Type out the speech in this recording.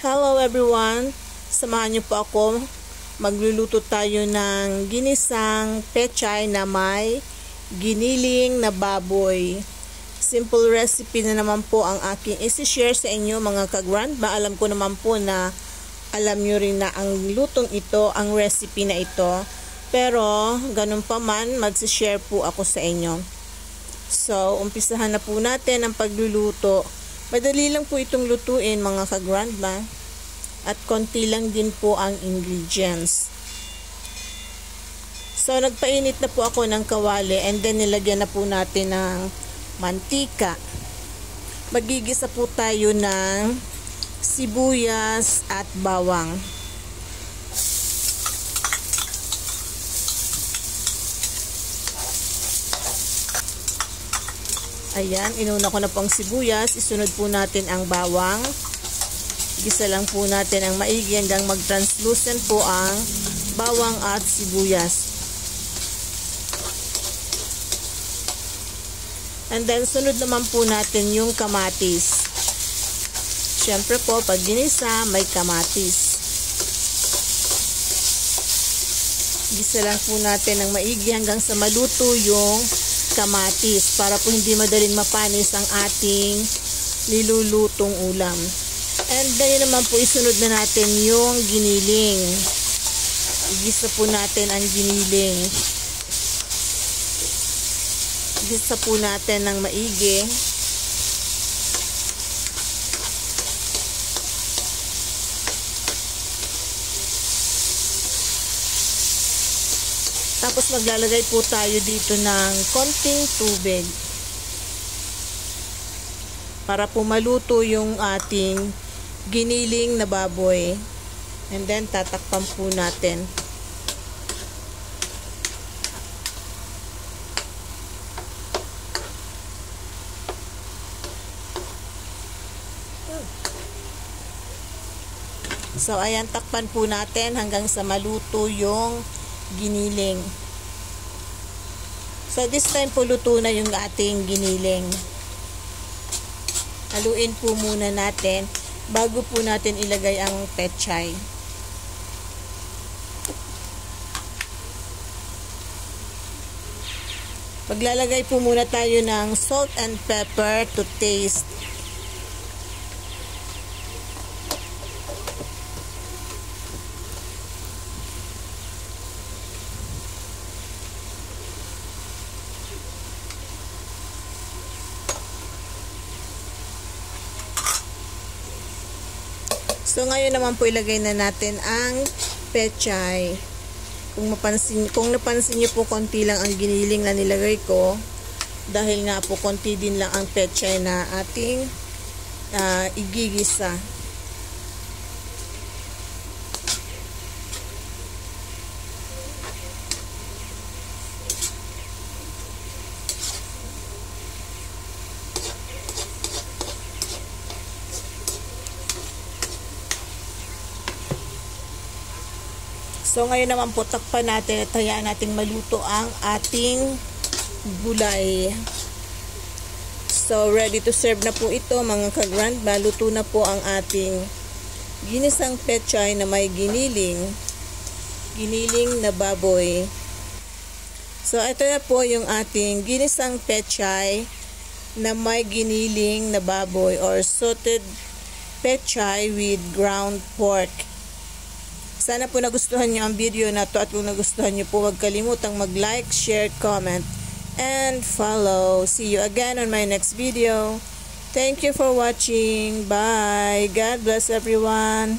Hello everyone! Samahan niyo po ako. Magluluto tayo ng ginisang pechay na may giniling na baboy. Simple recipe na naman po ang aking isi-share sa inyo mga ka-grandma. Alam ko naman po na alam nyo rin na ang lutong ito, ang recipe na ito. Pero ganun pa man, mag-share po ako sa inyo. So, umpisahan na po natin ang pagluluto. Madali lang po itong lutuin mga ka-grandma. At konti lang din po ang ingredients. So, nagpainit na po ako ng kawali and then nilagyan na po natin ng mantika. Magigisa po tayo ng sibuyas at bawang. Ayan, inuna ko na po ang sibuyas. Isunod po natin ang bawang. Gisa lang po natin ang maigi hanggang mag-translucent po ang bawang at sibuyas. And then, sunod naman po natin yung kamatis. Siyempre po, pag ginisa, may kamatis. Gisa lang po natin ang maigi hanggang sa maluto yung kamatis para po hindi madaling mapanis ang ating nilulutong ulam. And then naman po isunod na natin yung giniling. Igisa po natin ang giniling. Igisa po natin ng maigi. Tapos maglalagay po tayo dito ng konting tubig para po maluto yung ating giniling na baboy. And then tatakpan po natin. So ayan, takpan po natin hanggang sa maluto yung giniling. So this time po luto na yung ating giniling. Haluin po muna natin bago po natin ilagay ang pechay. Maglalagay po muna tayo ng salt and pepper to taste. So ngayon naman po ilagay na natin ang pechay. Kung napansin niyo po, konti lang ang giniling na nilagay ko dahil nga po konti din lang ang pechay na ating igigisa. So ngayon naman po takpan natin at hayaan natin maluto ang ating gulay. So ready to serve na po ito mga ka-grandma. Luto na po ang ating ginisang pechay na may giniling na baboy. So ito na po yung ating ginisang pechay na may giniling na baboy or sauteed pechay with ground pork. Sana po nagustuhan niyo ang video na to at kung nagustuhan niyo po, huwag kalimutang mag-like, share, comment, and follow. See you again on my next video. Thank you for watching. Bye. God bless everyone.